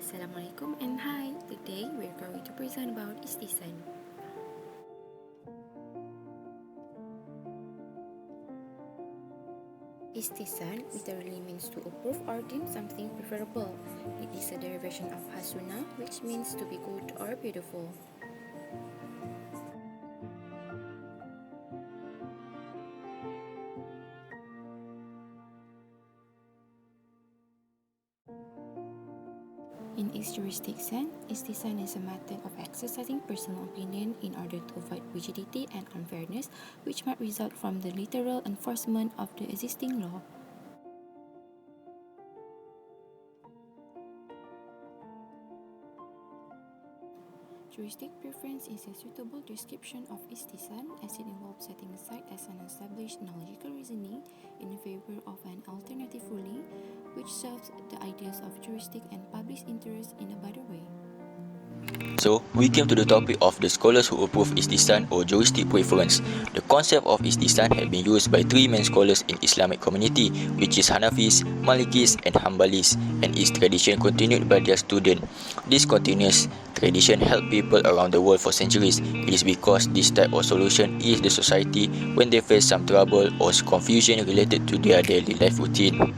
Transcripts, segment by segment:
Assalamualaikum and hi. Today we are going to present about ISTIHSAN. ISTIHSAN literally means to approve or deem something preferable. It is a derivation of hasuna, which means to be good or beautiful. In its juristic sense, ISTIHSAN is a method of exercising personal opinion in order to avoid rigidity and unfairness, which might result from the literal enforcement of the existing law. Juristic preference is a suitable description of ISTIHSAN as it involves setting aside as an established logical reasoning in favor of an alternative ruling which serves the ideas of juristic and public interest in a better way. So, we came to the topic of the scholars who approve ISTIHSAN or juristic preference. The concept of ISTIHSAN had been used by three main scholars in Islamic community, which is Hanafis, Malikis and Hanbalis, and its tradition continued by their students. This continuous tradition helped people around the world for centuries. It is because this type of solution is the society when they face some trouble or confusion related to their daily life routine.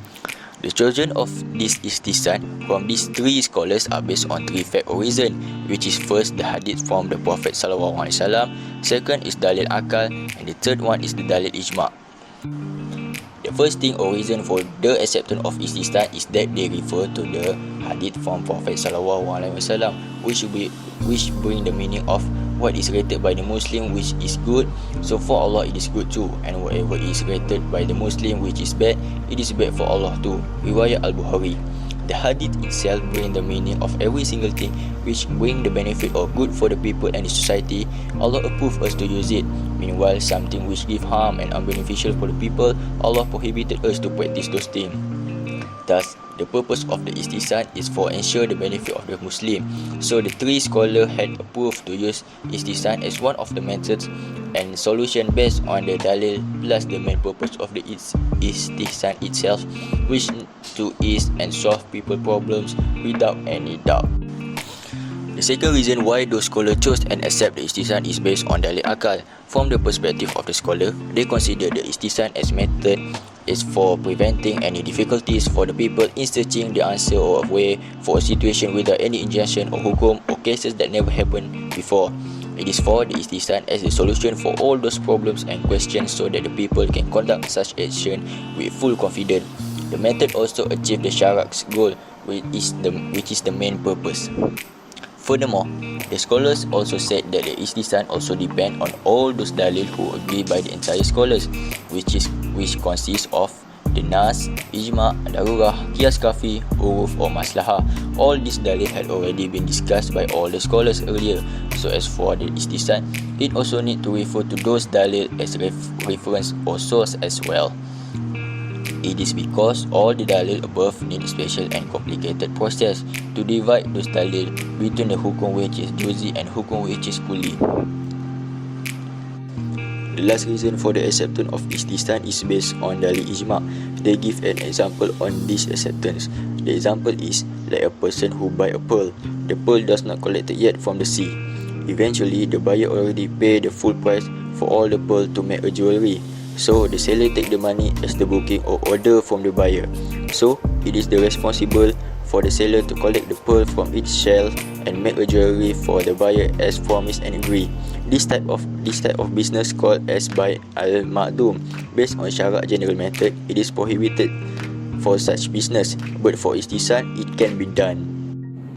The chosen of this ISTIHSAN from these three scholars are based on three facts or reasons, which is first the hadith from the Prophet ﷺ, second is dalil akal, and the third one is the dalil ijma'. The first thing or reason for the acceptance of ISTIHSAN is that they refer to the hadith from Prophet ﷺ, which bring the meaning of what is rated by the Muslim which is good, so for Allah it is good too, and whatever is rated by the Muslim which is bad, it is bad for Allah too. Riwayat Al-Bukhari. The hadith itself bring the meaning of every single thing which bring the benefit or good for the people and the society. Allah approve us to use it. Meanwhile, something which give harm and unbeneficial for the people, Allah prohibited us to practice those things. Thus, the purpose of the ISTIHSAN is for ensure the benefit of the Muslim. So the three scholars had approved to use ISTIHSAN as one of the methods and solution based on the dalil plus the main purpose of the ISTIHSAN itself, which to ease and solve people problems without any doubt. The second reason why those scholars chose and accept the ISTIHSAN is based on dalil akal. From the perspective of the scholar, they consider the ISTIHSAN as method is for preventing any difficulties for the people in searching the answer or a way for a situation without any injunction or hukum or cases that never happened before. It is for the ISTIHSAN as a solution for all those problems and questions so that the people can conduct such action with full confidence. The method also achieves the syarak's goal, which is the main purpose. Furthermore, the scholars also said that the ISTIHSAN also depend on all those dalil who agree by the entire scholars, which consists of the nas, ijma', darurah, qiyas kafi, uruf or maslahah. All these dalil had already been discussed by all the scholars earlier. So as for the ISTIHSAN, it also need to refer to those dalil as reference or source as well. It is because all the dalil above need a special and complicated process to divide those dalil between the hukum which is juzi and hukum which is kulli. The last reason for the acceptance of ISTIHSAN is based on dalil ijma'. They give an example on this acceptance. The example is like a person who buy a pearl. The pearl does not collected yet from the sea. Eventually, the buyer already pay the full price for all the pearl to make a jewelry. So the seller take the money as the booking or order from the buyer. So it is the responsible for the seller to collect the pearl from its shell and make a jewelry for the buyer as promised and agreed. This type of business called as by al-ma'dum. Based on syarak general method, it is prohibited for such business, but for ISTIHSAN it can be done.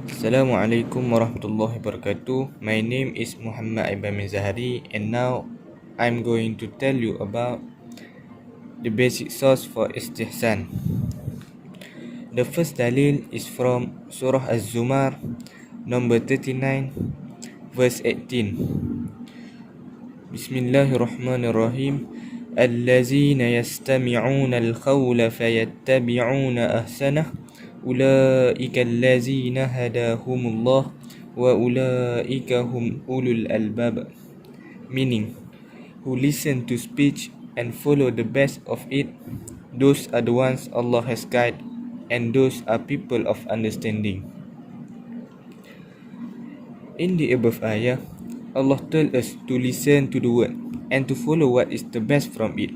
Assalamualaikum warahmatullahi wabarakatuh. My name is Muhammad Aiman Zahari, and now I'm going to tell you about the basic source for ISTIHSAN. The first dalil is from Surah Az-Zumar, number 39, verse 18. Bismillahirrahmanirrahim. Allazina yastami'una al-qawla fayattabi'una ahsanah. Ulaika allazina hadahumullah wa ulaika hum ulul albab. Meaning, who listen to speech and follow the best of it, those are the ones Allah has guided, and those are people of understanding. In the above ayah, Allah told us to listen to the word and to follow what is the best from it,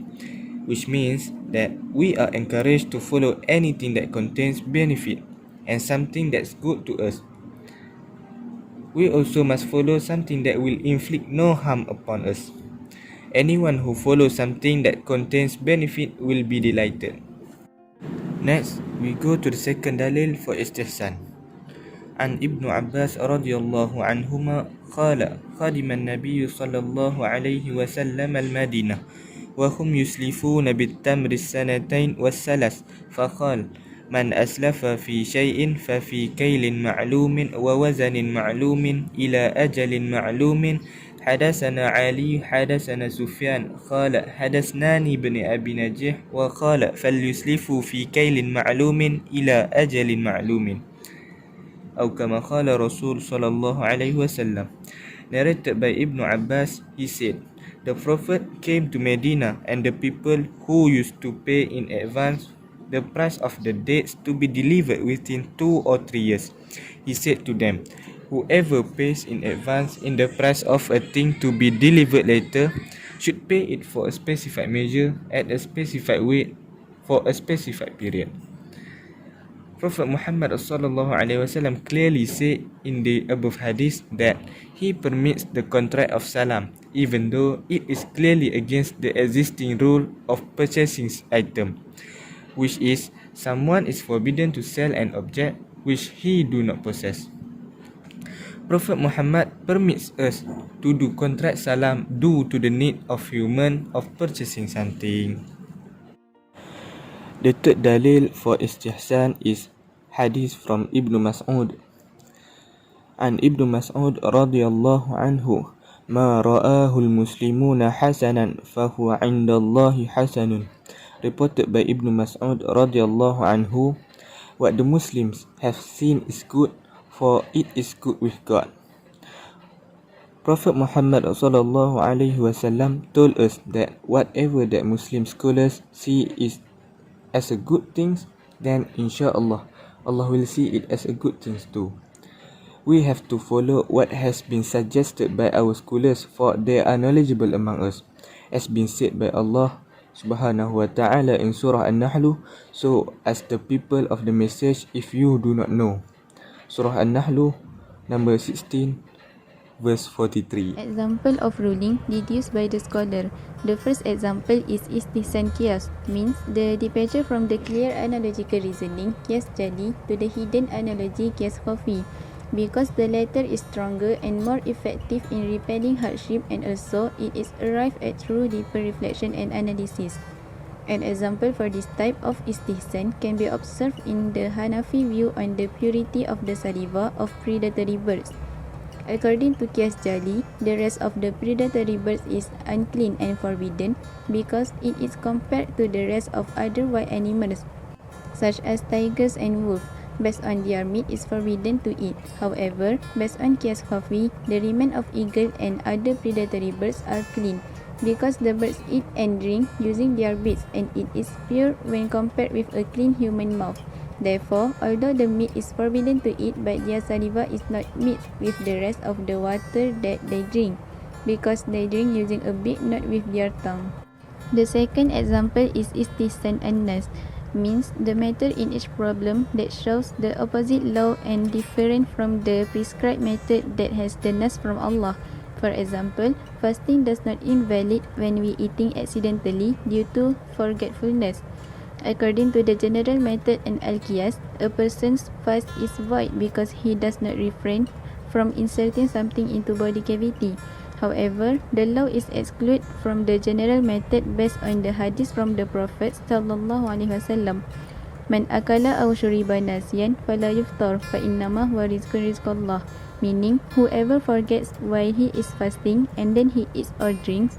which means that we are encouraged to follow anything that contains benefit and something that's good to us. We also must follow something that will inflict no harm upon us. Anyone who follows something that contains benefit will be delighted. Next, we go to the second dalil for istihsan. عن ابن عباس رضي الله عنهما قال خدم النبي صلى الله عليه وسلم المدينة وهم يسلفون بالتمر السنتين والثلاث فقال من أسلف في شيء ففي كيل معلوم ووزن معلوم إلى أجل معلوم. حدثنا علي حدثنا سفيان قال حدثناني بن أبي نجيح وقال فليسلفوا في كيل معلوم إلى أجل معلوم أو كما قال رسول صلى الله عليه وسلم. Narrated by Ibn Abbas, he said, the Prophet came to Medina and the people who used to pay in advance the price of the dates to be delivered within 2 or 3 years. He said to them, whoever pays in advance in the price of a thing to be delivered later should pay it for a specified measure at a specified weight for a specified period. Prophet Muhammad SAW clearly said in the above hadith that he permits the contract of salam even though it is clearly against the existing rule of purchasing item, which is someone is forbidden to sell an object which he do not possess. Prophet Muhammad permits us to do contract salam due to the need of human of purchasing something. The third dalil for istihsan is hadith from Ibn Mas'ud. An Ibn Mas'ud radiyallahu anhu, ma ra'ahu al-muslimuna hasanan fahuwa 'inda Allahi hasanun. Reported by Ibn Mas'ud radiyallahu anhu, what the Muslims have seen is good, for it is good with God. Prophet Muhammad sallallahu alaihi wasallam told us that whatever that Muslim scholars see is as a good thing, then inshallah Allah will see it as a good thing too. We have to follow what has been suggested by our scholars, for they are knowledgeable among us, as been said by Allah subhanahu wa ta'ala in Surah An-Nahl, so as the people of the message if you do not know. Surah An-Nahl number 16 verse 43. Example of ruling deduced by the scholar. The first example is istihsan qiyas, means the departure from the clear analogical reasoning qiyas jali to the hidden analogy qiyas khafi, because the latter is stronger and more effective in repelling hardship, and also it is arrived at through deeper reflection and analysis. An example for this type of istihsan can be observed in the Hanafi view on the purity of the saliva of predatory birds. According to Qiyas Jali, the rest of the predatory birds is unclean and forbidden because it is compared to the rest of other wild animals, such as tigers and wolves. Based on their meat is forbidden to eat. However, based on Qiyas Khafi, the remain of eagle and other predatory birds are clean because the birds eat and drink using their beaks, and it is pure when compared with a clean human mouth. Therefore, although the meat is forbidden to eat, but their saliva is not mixed with the rest of the water that they drink, because they drink using a beak, not with their tongue. The second example is istihsan an-nas, means the matter in each problem that shows the opposite law and different from the prescribed method that has the nas from Allah. For example, fasting does not invalid when we eating accidentally due to forgetfulness. According to the general method and al-qiyas, a person's fast is void because he does not refrain from inserting something into body cavity. However, the law is excluded from the general method based on the hadith from the Prophet sallallahu alaihi wasallam. Man akala aw shuriba nasiyan fala yuftar fa innama huwa rizqun rizqallah, meaning whoever forgets while he is fasting and then he eats or drinks,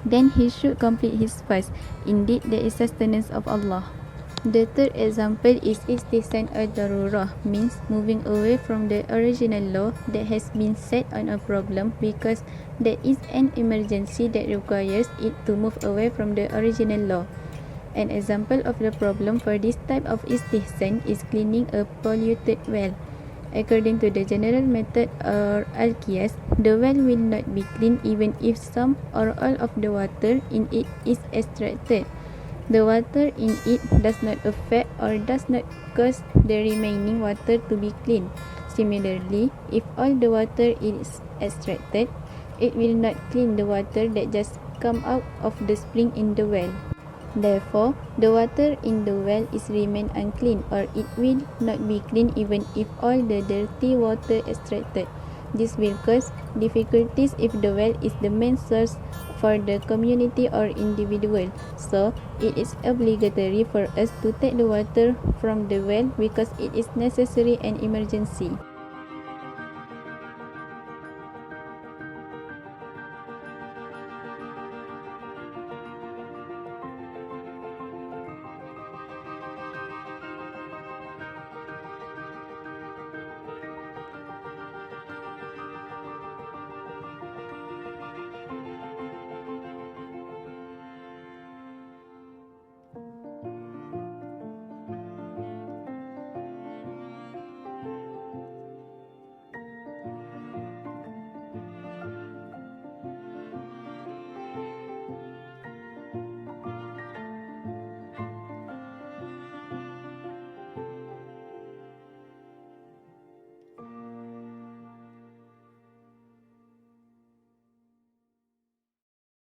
then he should complete his fast. Indeed, there is sustenance of Allah. The third example is istihsan al-darurah, means moving away from the original law that has been set on a problem because there is an emergency that requires it to move away from the original law. An example of the problem for this type of istihsan is cleaning a polluted well. According to the general method or al-qiyas, the well will not be clean even if some or all of the water in it is extracted. The water in it does not affect or does not cause the remaining water to be clean. Similarly, if all the water is extracted, it will not clean the water that just come out of the spring in the well. Therefore, the water in the well is remain unclean, or it will not be clean even if all the dirty water extracted. This will cause difficulties if the well is the main source for the community or individual. So, it is obligatory for us to take the water from the well because it is necessary and emergency.